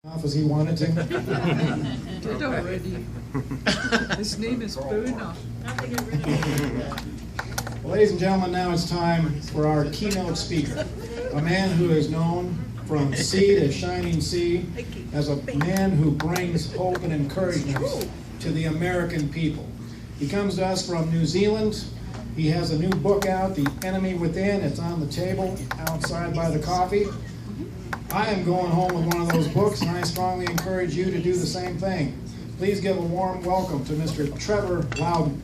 Off as he wanted to. Did already. His name is Boona. Well, ladies and gentlemen, now it's time for our keynote speaker, a man who is known from sea to shining sea as a man who brings hope and encouragement to the American people. He comes to us from New Zealand. He has a new book out, The Enemy Within. It's on the table outside by the coffee. I am going home with one of those books, and I strongly encourage you to do the same thing. Please give a warm welcome to Mr. Trevor Loudon.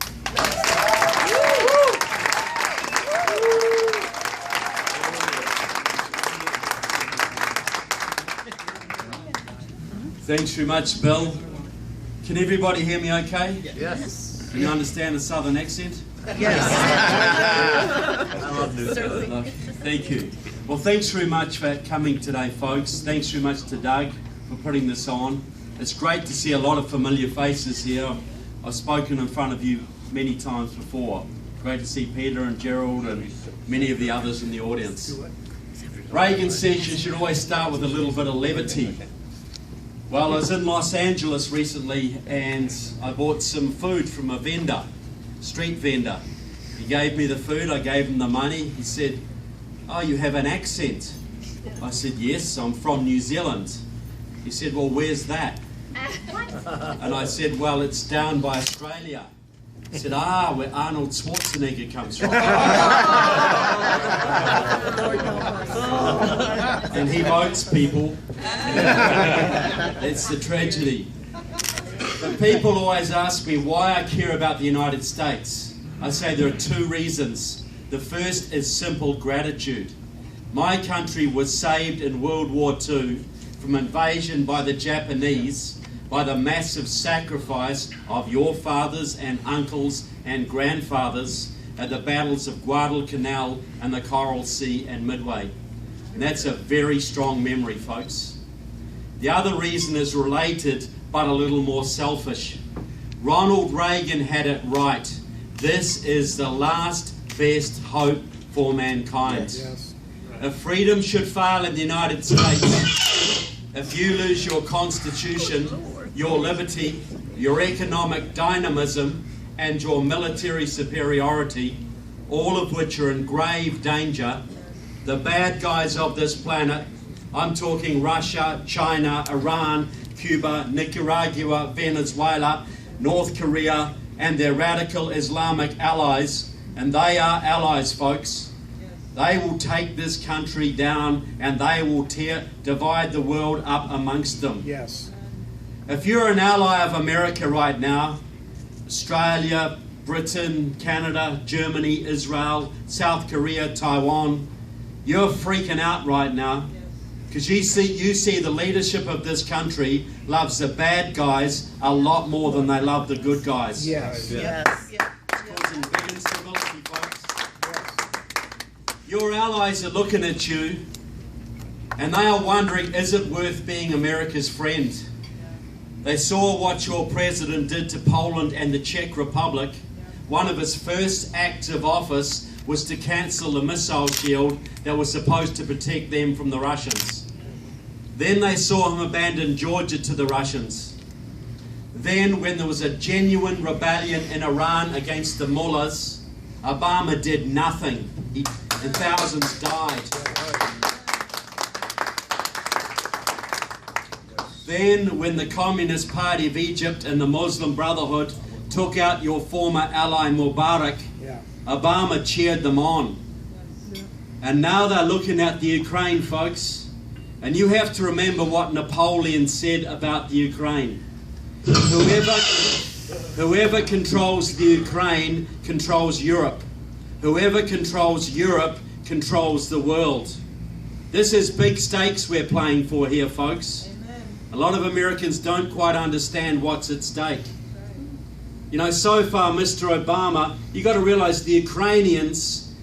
Thanks very much, Bill. Can everybody hear me okay? Yes. Can you understand the southern accent? Yes. I love New Zealand. Thank you. Well, thanks very much for coming today, folks. Thanks very much to Doug for putting this on. It's great to see a lot of familiar faces here. I've spoken in front of you many times before. Great to see Peter and Gerald and many of the others in the audience. Reagan says you should always start with a little bit of levity. Well, I was in Los Angeles recently and I bought some food from a vendor, street vendor. He gave me the food, I gave him the money. He said, "Oh, you have an accent." I said, "Yes, I'm from New Zealand." He said, "Well, where's that?" And I said, "Well, it's down by Australia." He said, "Where Arnold Schwarzenegger comes from." And he votes people. It's the tragedy. But people always ask me why I care about the United States. I say there are two reasons. The first is simple gratitude. My country was saved in World War II from invasion by the Japanese by the massive sacrifice of your fathers and uncles and grandfathers at the battles of Guadalcanal and the Coral Sea and Midway. And that's a very strong memory, folks. The other reason is related, but a little more selfish. Ronald Reagan had it right. This is the last best hope for mankind. Yes. If freedom should fail in the United States, if you lose your constitution, your liberty, your economic dynamism, and your military superiority, all of which are in grave danger, the bad guys of this planet, I'm talking Russia, China, Iran, Cuba, Nicaragua, Venezuela, North Korea, and their radical Islamic allies, and they are allies, folks. They will take this country down and they will divide the world up amongst them. Yes. If you're an ally of America right now, Australia, Britain, Canada, Germany, Israel, South Korea, Taiwan, you're freaking out right now because you see the leadership of this country loves the bad guys a lot more than they love the good guys. Yes. Yes. Causing big instability, folks. Your allies are looking at you and they are wondering, is it worth being America's friend? They saw what your president did to Poland and the Czech Republic. One of his first acts of office was to cancel the missile shield that was supposed to protect them from the Russians. Then they saw him abandon Georgia to the Russians. Then, when there was a genuine rebellion in Iran against the mullahs, Obama did nothing, and thousands died. Then, when the Communist Party of Egypt and the Muslim Brotherhood took out your former ally Mubarak, Obama cheered them on. And now they're looking at the Ukraine, folks. And you have to remember what Napoleon said about the Ukraine. Whoever controls the Ukraine controls Europe. Whoever controls Europe controls the world. This is big stakes we're playing for here, folks. A lot of Americans don't quite understand what's at stake. You know, so far, Mr. Obama, you got to realize the Ukrainians,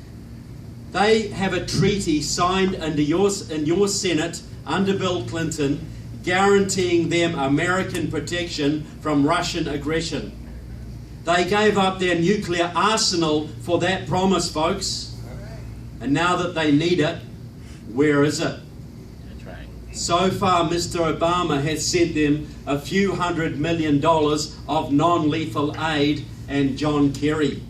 they have a treaty signed in your Senate under Bill Clinton, guaranteeing them American protection from Russian aggression. They gave up their nuclear arsenal for that promise, folks. And now that they need it, where is it? So far, Mr. Obama has sent them a few $100 million of non-lethal aid and John Kerry.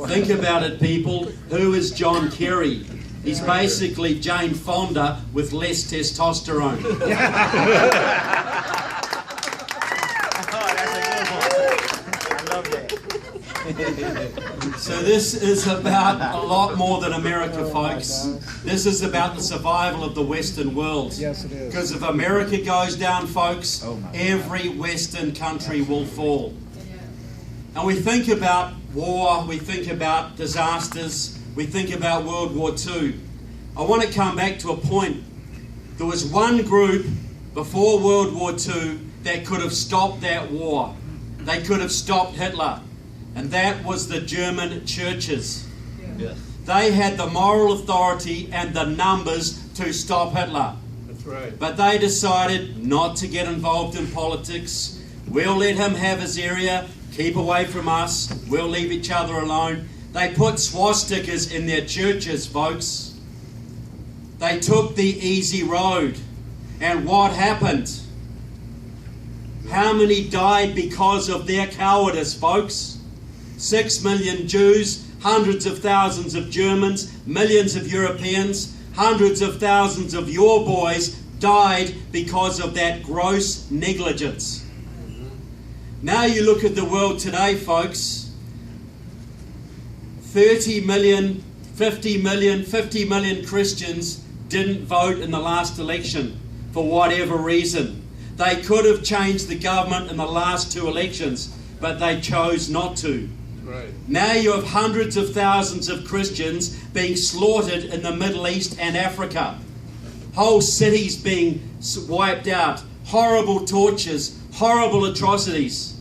Think about it, people. Who is John Kerry? He's basically Jane Fonda with less testosterone. So this is about a lot more than America, folks. This is about the survival of the Western world. Yes, it is. Because if America goes down, folks, every Western country will fall. And we think about war, we think about disasters, we think about World War II. I want to come back to a point. There was one group before World War II that could have stopped that war. They could have stopped Hitler. And that was the German churches. Yes. They had the moral authority and the numbers to stop Hitler. That's right. But they decided not to get involved in politics. We'll let him have his area, keep away from us, we'll leave each other alone. They put swastikas in their churches, folks. They took the easy road. And what happened? How many died because of their cowardice, folks? 6 million Jews, hundreds of thousands of Germans, millions of Europeans, hundreds of thousands of your boys died because of that gross negligence. Now you look at the world today, folks. 30 million, 50 million Christians didn't vote in the last election for whatever reason. They could have changed the government in the last 2 elections, but they chose not to. Right. Now you have hundreds of thousands of Christians being slaughtered in the Middle East and Africa. Whole cities being wiped out. Horrible tortures, horrible atrocities.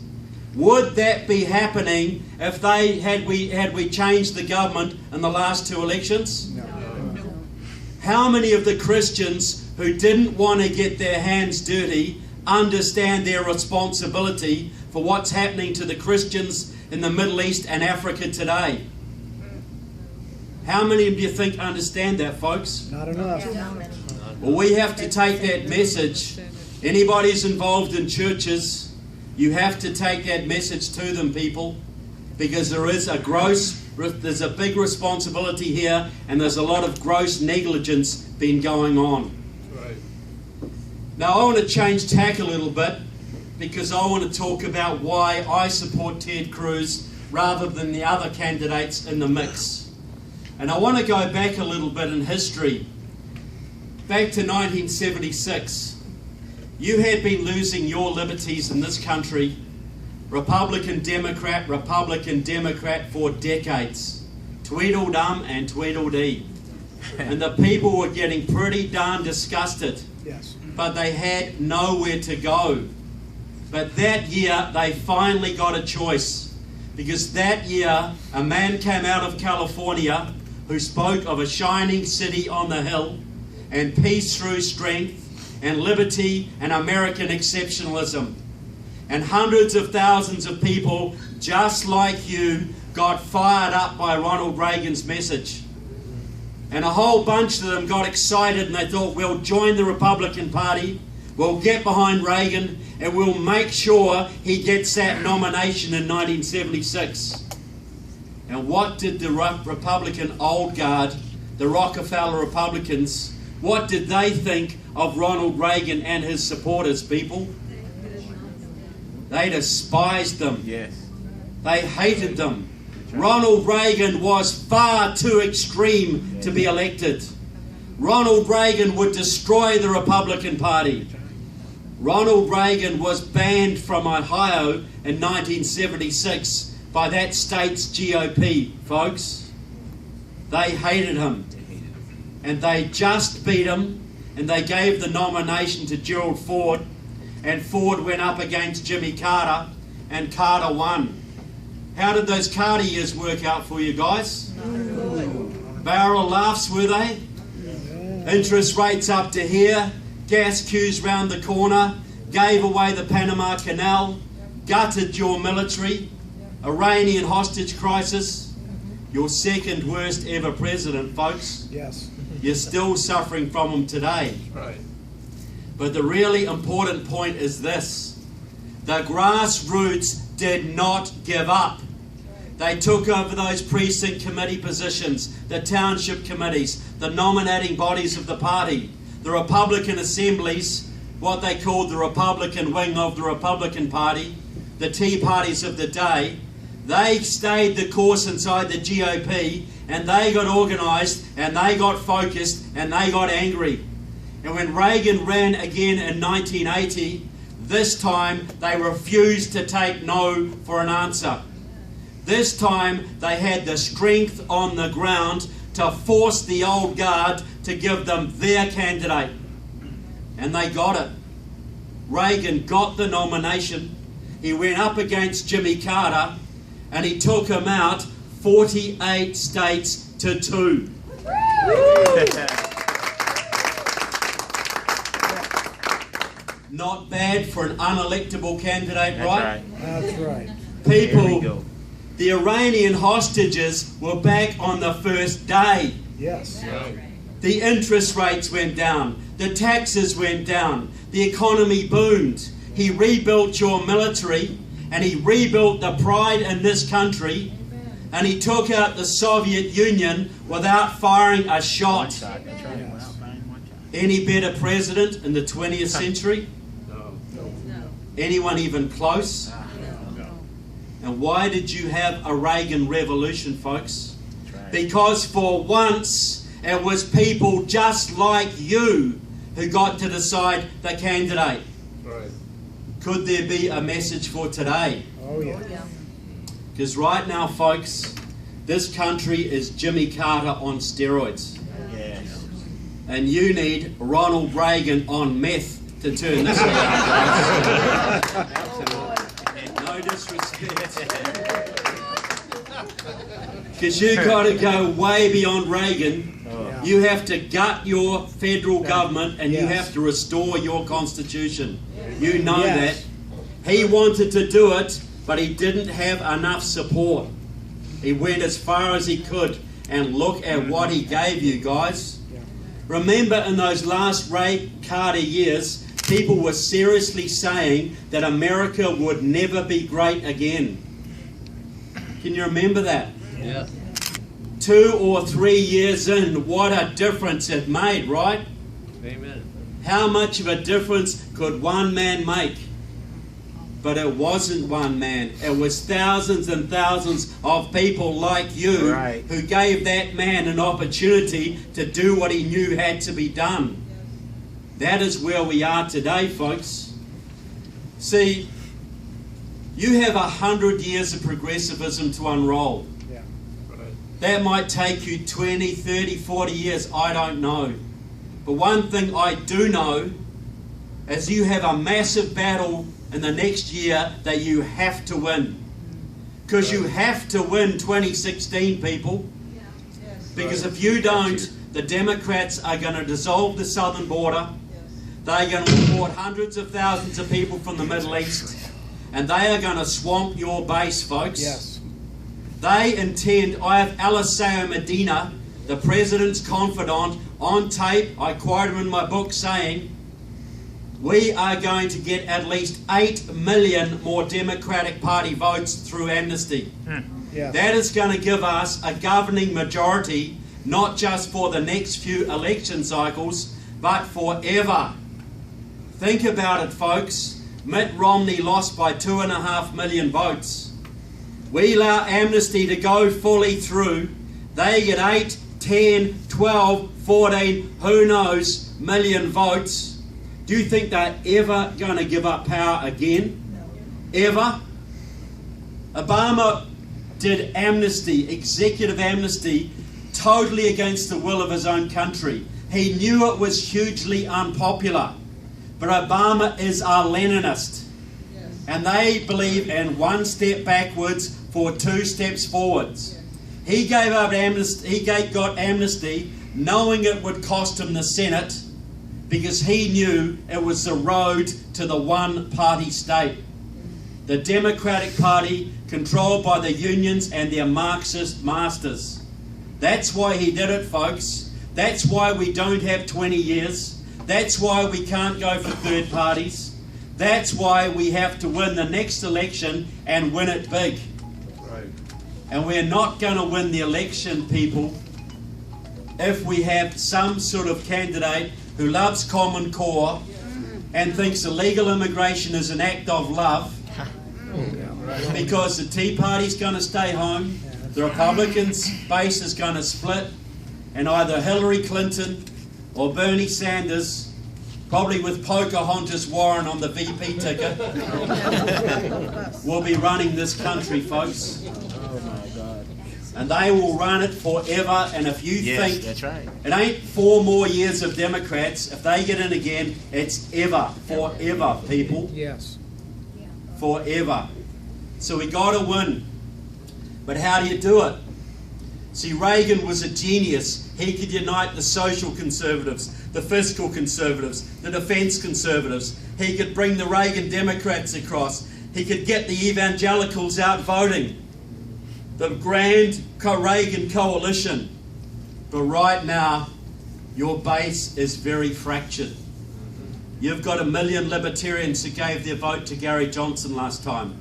Would that be happening if we changed the government in the last 2 elections? No. How many of the Christians who didn't want to get their hands dirty understand their responsibility for what's happening to the Christians in the Middle East and Africa today? How many of you think understand that, folks? Not enough. Well, we have to take that message. Anybody who's involved in churches, you have to take that message to them, people, because there's a big responsibility here, and there's a lot of gross negligence been going on. Right. Now, I want to change tack a little bit, because I want to talk about why I support Ted Cruz rather than the other candidates in the mix. And I want to go back a little bit in history. Back to 1976. You had been losing your liberties in this country, Republican, Democrat for decades. Tweedledum and Tweedledee. And the people were getting pretty darn disgusted. Yes. But they had nowhere to go. But that year, they finally got a choice. Because that year, a man came out of California who spoke of a shining city on the hill, and peace through strength, and liberty and American exceptionalism. And hundreds of thousands of people, just like you, got fired up by Ronald Reagan's message. And a whole bunch of them got excited, and they thought, we'll join the Republican Party, we'll get behind Reagan, and we'll make sure he gets that nomination in 1976. And what did the Republican old guard, the Rockefeller Republicans, what did they think of Ronald Reagan and his supporters, people? They despised them. Yes. They hated them. Ronald Reagan was far too extreme to be elected. Ronald Reagan would destroy the Republican Party. Ronald Reagan was banned from Ohio in 1976 by that state's GOP, folks. They hated him. And they just beat him, and they gave the nomination to Gerald Ford, and Ford went up against Jimmy Carter, and Carter won. How did those Carter years work out for you guys? Barrel of laughs, were they? Interest rates up to here, gas queues round the corner, gave away the Panama Canal, gutted your military, Iranian hostage crisis, your second worst ever president, folks. Yes. You're still suffering from them today. Right. But the really important point is this. The grassroots did not give up. They took over those precinct committee positions, the township committees, the nominating bodies of the party, the Republican assemblies, what they called the Republican wing of the Republican Party, the Tea Parties of the day. They stayed the course inside the GOP, and they got organised, and they got focused, and they got angry. And when Reagan ran again in 1980, this time they refused to take no for an answer. This time they had the strength on the ground to force the old guard to give them their candidate. And they got it. Reagan got the nomination. He went up against Jimmy Carter and he took him out 48 states to 2. Not bad for an unelectable candidate, right? That's right. People, the Iranian hostages were back on the first day. Yes. The interest rates went down. The taxes went down. The economy boomed. He rebuilt your military and he rebuilt the pride in this country, and he took out the Soviet Union without firing a shot. Any better president in the 20th century? Anyone even close? And why did you have a Reagan revolution, folks? Because for once it was people just like you who got to decide the candidate. Right. Could there be a message for today? Oh, yeah. Because right now, folks, this country is Jimmy Carter on steroids. Yes. And you need Ronald Reagan on meth to turn this around. No disrespect. Because you've got to go way beyond Reagan. You have to gut your federal government and you have to restore your constitution. You know that. He wanted to do it, but he didn't have enough support. He went as far as he could, and look at what he gave you, guys. Remember, in those last Ray Carter years, people were seriously saying that America would never be great again. Can you remember that? Yeah. 2 or 3 years in, what a difference it made, right? Amen. How much of a difference could one man make? But it wasn't one man. It was thousands and thousands of people like you who gave that man an opportunity to do what he knew had to be done. That is where we are today, folks. See, you have 100 years of progressivism to unroll. That might take you 20, 30, 40 years, I don't know. But one thing I do know is you have a massive battle in the next year that you have to win. Because you have to win 2016, people. Because if you don't, the Democrats are going to dissolve the southern border. They're going to import hundreds of thousands of people from the Middle East. And they are going to swamp your base, folks. Yes. They intend, I have Eliseo Medina, the president's confidant, on tape, I quote him in my book saying, we are going to get at least 8 million more Democratic Party votes through amnesty. Yes. That is going to give us a governing majority, not just for the next few election cycles, but forever. Think about it, folks. Mitt Romney lost by 2.5 million votes. We allow amnesty to go fully through. They get 8, 10, 12, 14, who knows, million votes. Do you think they're ever going to give up power again? Ever? Obama did amnesty, executive amnesty, totally against the will of his own country. He knew it was hugely unpopular. But Obama is a Leninist. And they believe in 1 step backwards for 2 steps forwards. He gave up amnesty. He got amnesty, knowing it would cost him the Senate, because he knew it was the road to the one-party state. The Democratic Party, controlled by the unions and their Marxist masters. That's why he did it, folks. That's why we don't have 20 years. That's why we can't go for third parties. That's why we have to win the next election and win it big. Right. And we're not going to win the election, people, if we have some sort of candidate who loves Common Core and thinks illegal immigration is an act of love, because the Tea Party's going to stay home, the Republicans' base is going to split, and either Hillary Clinton or Bernie Sanders, probably with Pocahontas Warren on the VP ticket, will be running this country, folks. Oh my God. And they will run it forever. And if you think that's right. it ain't 4 more years of Democrats, if they get in again, it's ever, forever, people. Yes. Forever. So we got to win. But how do you do it? See, Reagan was a genius. He could unite the social conservatives, the fiscal conservatives, the defence conservatives. He could bring the Reagan Democrats across. He could get the evangelicals out voting. The grand Reagan coalition. But right now, your base is very fractured. You've got 1 million libertarians who gave their vote to Gary Johnson last time.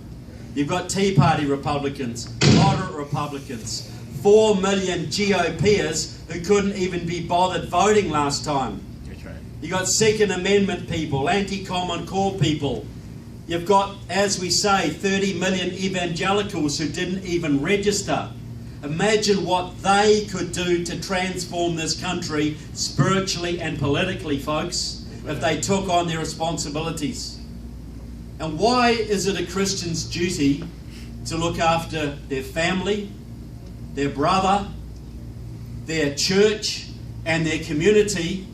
You've got Tea Party Republicans, moderate Republicans, 4 million GOPers who couldn't even be bothered voting last time. That's right. You've got Second Amendment people, anti-Common Core people. You've got, as we say, 30 million evangelicals who didn't even register. Imagine what they could do to transform this country spiritually and politically, folks, if they took on their responsibilities. And why is it a Christian's duty to look after their family, their brother, their church, and their community,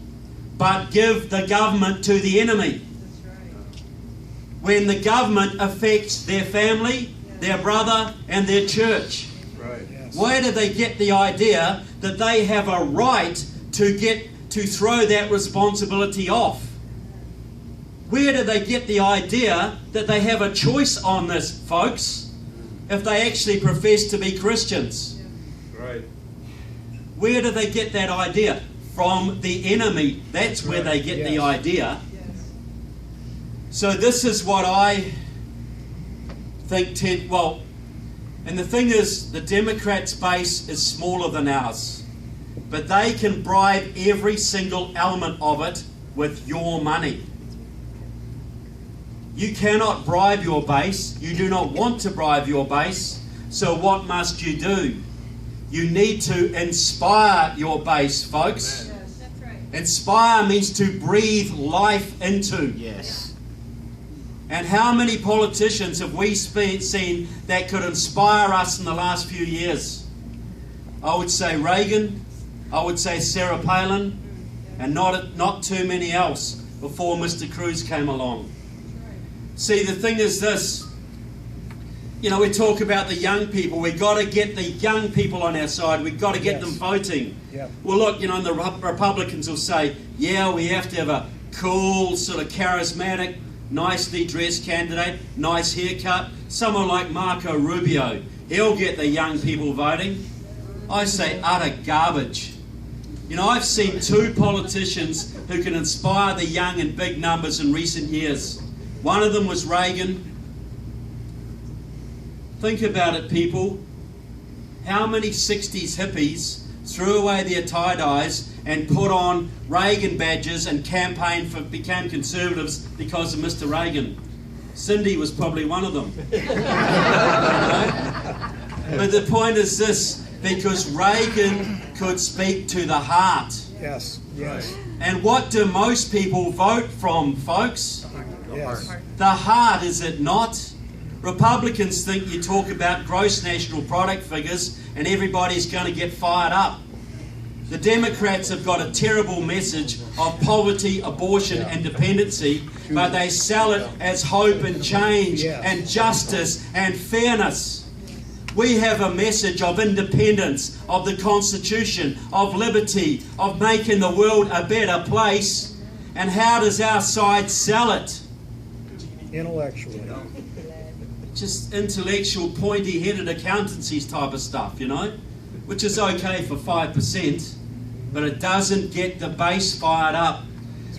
but give the government to the enemy? When the government affects their family, their brother, and their church. Right. Where do they get the idea that they have a right to throw that responsibility off? Where do they get the idea that they have a choice on this, folks, if they actually profess to be Christians? Right. Where do they get that idea? From the enemy. That's where they get the idea. So this is what I think, and the thing is, the Democrats' base is smaller than ours, but they can bribe every single element of it with your money. You cannot bribe your base. You do not want to bribe your base. So what must you do? You need to inspire your base, folks. Yes, that's right. Inspire means to breathe life into. Yes. And how many politicians have we seen that could inspire us in the last few years? I would say Reagan, I would say Sarah Palin, and not too many else before Mr. Cruz came along. See, the thing is this, we talk about the young people. We've got to get the young people on our side. We've got to get them voting. Yep. Well, look, and the Republicans will say, yeah, we have to have a cool, sort of charismatic, nicely dressed candidate, nice haircut, someone like Marco Rubio. He'll get the young people voting. I say utter garbage. I've seen 2 politicians who can inspire the young in big numbers in recent years. One of them was Reagan. Think about it, people. How many 60s hippies threw away their tie-dyes and put on Reagan badges and became conservatives because of Mr. Reagan? Cindy was probably one of them. But the point is this, because Reagan could speak to the heart. Yes. Yes. And what do most people vote from, folks? Yes. The heart, is it not? Republicans think you talk about gross national product figures and everybody's going to get fired up. The Democrats have got a terrible message of poverty, abortion and dependency, but they sell it as hope and change and justice and fairness. We have a message of independence, of the Constitution, of liberty, of making the world a better place. And how does our side sell it? Intellectually. Just intellectual, pointy-headed accountancies type of stuff, which is okay for 5%. but it doesn't get the base fired up.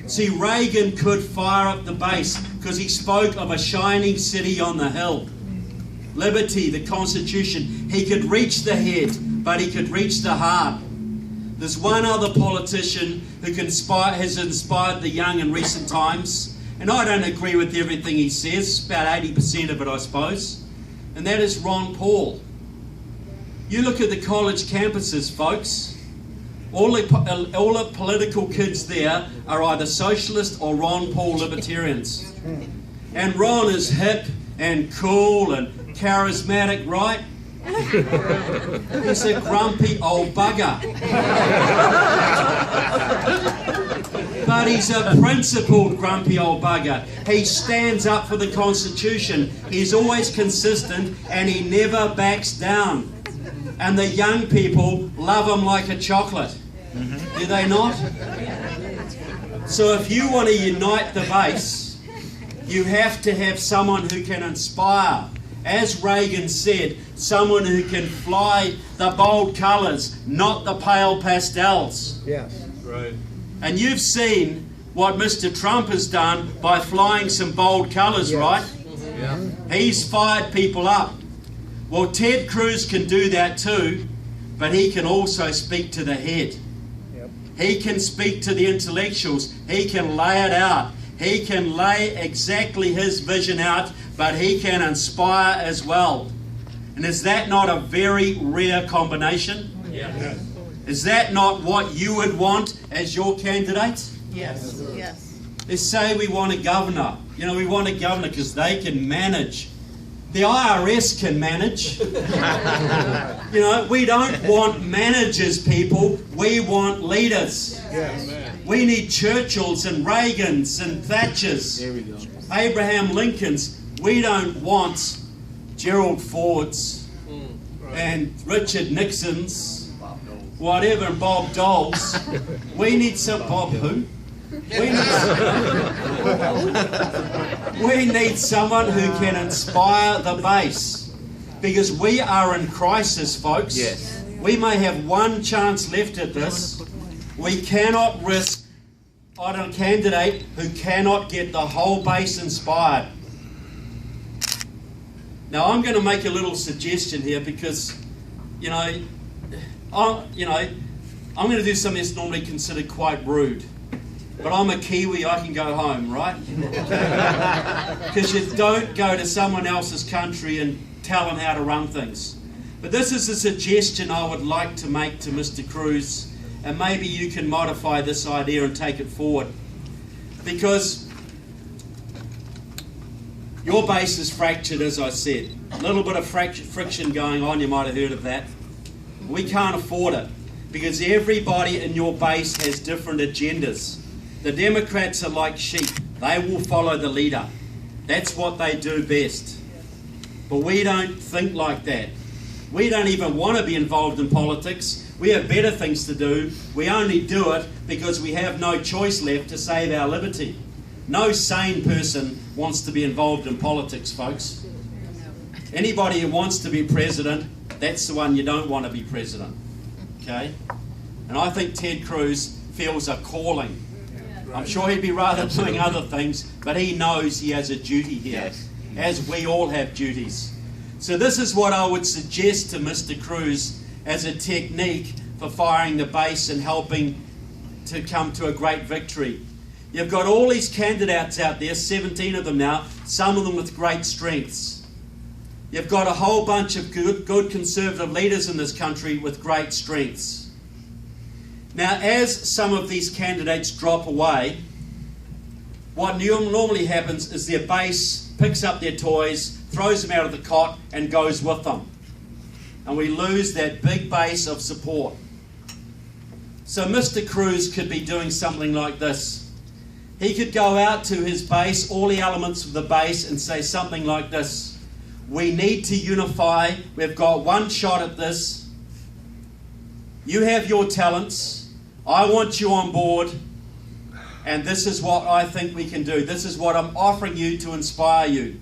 See, Reagan could fire up the base because he spoke of a shining city on the hill. Liberty, the Constitution. He could reach the head, but he could reach the heart. There's one other politician who has inspired the young in recent times, and I don't agree with everything he says, about 80% of it I suppose, and that is Ron Paul. You look at the college campuses, folks. All the political kids there are either socialist or Ron Paul libertarians. And Ron is hip and cool and charismatic, right? He's a grumpy old bugger. But he's a principled grumpy old bugger. He stands up for the Constitution. He's always consistent and he never backs down. And the young people love him like a chocolate. Do they not? So if you want to unite the base, you have to have someone who can inspire. As Reagan said, someone who can fly the bold colours, not the pale pastels. Yes. Right. And you've seen what Mr. Trump has done by flying some bold colours, Yes. right? Yeah. He's fired people up. Well, Ted Cruz can do that too, but he can also speak to the head. Yep. He can speak to the intellectuals. He can lay it out. He can lay exactly his vision out, but he can inspire as well. And is that not a very rare combination? Yeah. Is that not what you would want as your candidate? Yes. Yes. They say we want a governor. You know, we want a governor because they can manage. The IRS can manage. You know, we don't want managers, people. We want leaders. Yes. We need Churchills and Reagans and Thatchers. There we go. Abraham Lincolns. We don't want Gerald Fords and Richard Nixons, whatever, and Bob Doles. We need some Bob who? We need someone who can inspire the base, because we are in crisis, folks. Yes. We may have one chance left at this. We cannot risk on a candidate who cannot get the whole base inspired. Now, I'm going to make a little suggestion here because, I'm going to do something that's normally considered quite rude. But I'm a Kiwi, I can go home, right? Because you don't go to someone else's country and tell them how to run things. But this is a suggestion I would like to make to Mr. Cruz, and maybe you can modify this idea and take it forward. Because your base is fractured, as I said. A little bit of friction going on, you might have heard of that. We can't afford it, because everybody in your base has different agendas. The Democrats are like sheep. They will follow the leader. That's what they do best. But we don't think like that. We don't even want to be involved in politics. We have better things to do. We only do it because we have no choice left to save our liberty. No sane person wants to be involved in politics, folks. Anybody who wants to be president, that's the one you don't want to be president. Okay? And I think Ted Cruz feels a calling. I'm sure he'd be rather doing other things, but he knows he has a duty here, as we all have duties. So this is what I would suggest to Mr. Cruz as a technique for firing the base and helping to come to a great victory. You've got all these candidates out there, 17 of them now, some of them with great strengths. You've got a whole bunch of good conservative leaders in this country with great strengths. Now, as some of these candidates drop away, what normally happens is their base picks up their toys, throws them out of the cot, and goes with them. And we lose that big base of support. So Mr. Cruz could be doing something like this. He could go out to his base, all the elements of the base, and say something like this. We need to unify. We've got one shot at this. You have your talents. I want you on board. And this is what I think we can do. This is what I'm offering you to inspire you.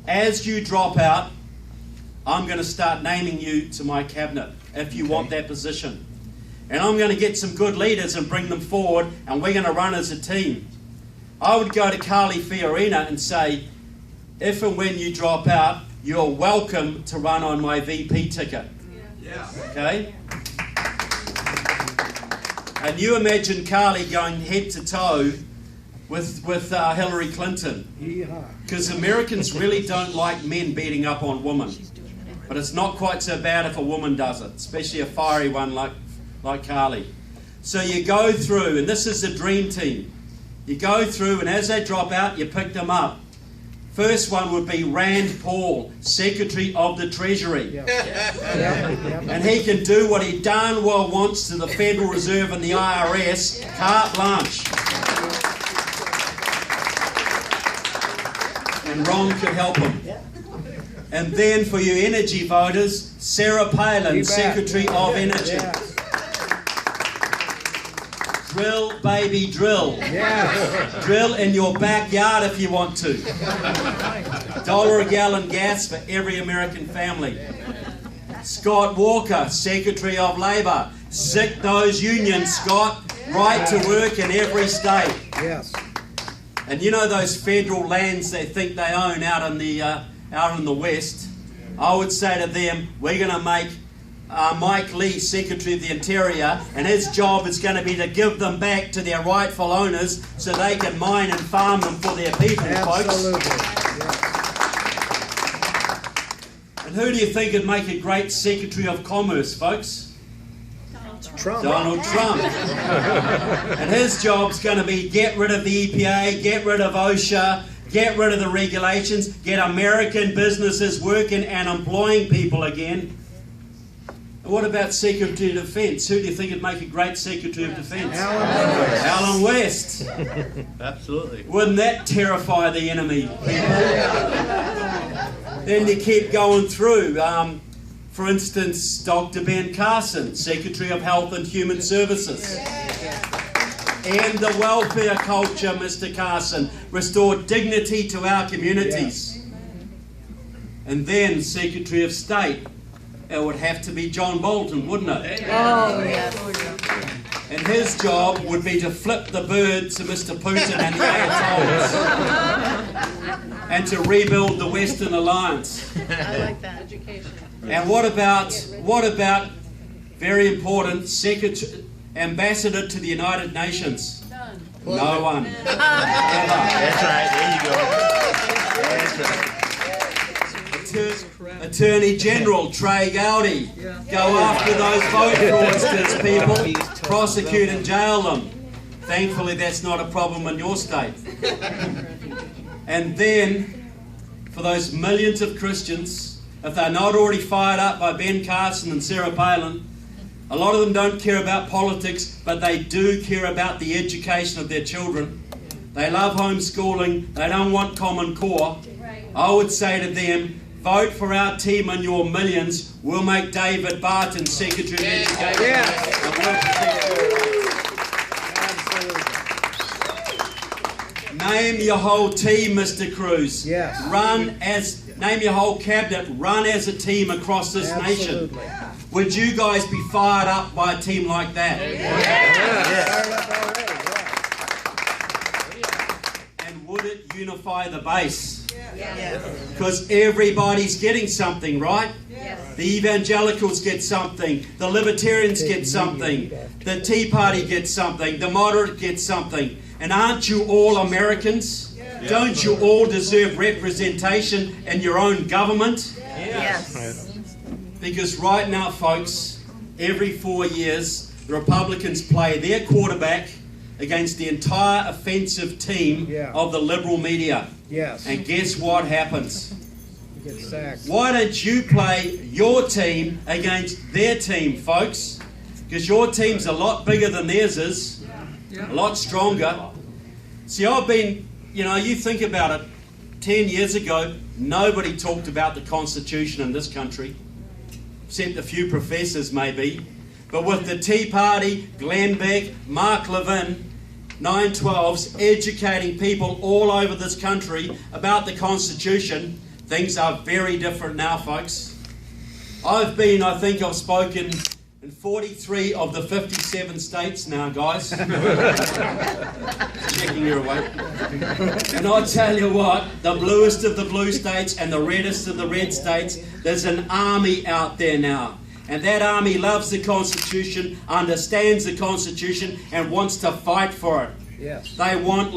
As you drop out, I'm going to start naming you to my cabinet if you want that position. and I'm going to get some good leaders and bring them forward, and we're going to run as a team. I would go to Carly Fiorina and say, if and when you drop out, you're welcome to run on my VP ticket. Yeah. Okay? And you imagine Carly going head to toe with Hillary Clinton. Because Americans really don't like men beating up on women. But it's not quite so bad if a woman does it, especially a fiery one like Carly. So you go through, and this is the dream team. You go through, and as they drop out, you pick them up. First one would be Rand Paul, Secretary of the Treasury. And he can do what he darn well wants to the Federal Reserve and the IRS, carte blanche. And Ron could help him. And then for you energy voters, Sarah Palin, Secretary of Energy. Drill, baby, drill. Drill in your backyard if you want to. $1 a gallon gas for every American family. Scott Walker, Secretary of Labour. Sick those unions, Scott. Right to work in every state. And you know those federal lands they think they own out in the West? I would say to them, we're going to make Mike Lee Secretary of the Interior, and his job is going to be to give them back to their rightful owners so they can mine and farm them for their people, folks. And who do you think would make a great Secretary of Commerce, folks? Donald Trump. And his job's going to be get rid of the EPA, get rid of OSHA, get rid of the regulations, get American businesses working and employing people again. And what about Secretary of Defense? Who do you think would make a great Secretary of Defense? Alan West. Absolutely. Wouldn't that terrify the enemy? Then you keep going through. For instance, Dr. Ben Carson, Secretary of Health and Human Services. And the welfare culture, Mr. Carson. Restore dignity to our communities. And then Secretary of State. It would have to be John Bolton, wouldn't it? Oh, yes. And his job would be to flip the bird to Mr. Putin and the Ayatollahs. And to rebuild the Western Alliance. I like that. Education. And what about, very important, ambassador to the United Nations? Done. No one. That's right. There you go. That's right. Attorney General Trey Gowdy. Go after those vote fraudsters, people. Prosecute and jail them. Thankfully, that's not a problem in your state. And then, for those millions of Christians, if they're not already fired up by Ben Carson and Sarah Palin, a lot of them don't care about politics, but they do care about the education of their children. They love homeschooling. They don't want Common Core. I would say to them, vote for our team and your millions. We'll make David Barton Secretary of Education. Name your whole team, Mr. Cruz. Name your whole cabinet. Run as a team across this nation. Would you guys be fired up by a team like that? And would it unify the base? Because everybody's getting something, right? The evangelicals get something, the libertarians get something, the Tea Party gets something, the moderate gets something. And aren't you all Americans? Don't you all deserve representation in your own government? Because right now, folks, every 4 years, the Republicans play their quarterback against the entire offensive team of the liberal media. And guess what happens? Why don't you play your team against their team, folks? Because your team's a lot bigger than theirs is, a lot stronger. See, I've been, you think about it, 10 years ago, nobody talked about the Constitution in this country, except a few professors maybe. But with the Tea Party, Glenn Beck, Mark Levin, 912s educating people all over this country about the Constitution, things are very different now, folks. I've spoken in 43 of the 57 states now, guys. Checking you're awake. And I tell you what, the bluest of the blue states and the reddest of the red states, there's an army out there now. And that army loves the Constitution, understands the Constitution, and wants to fight for it. Yes. They want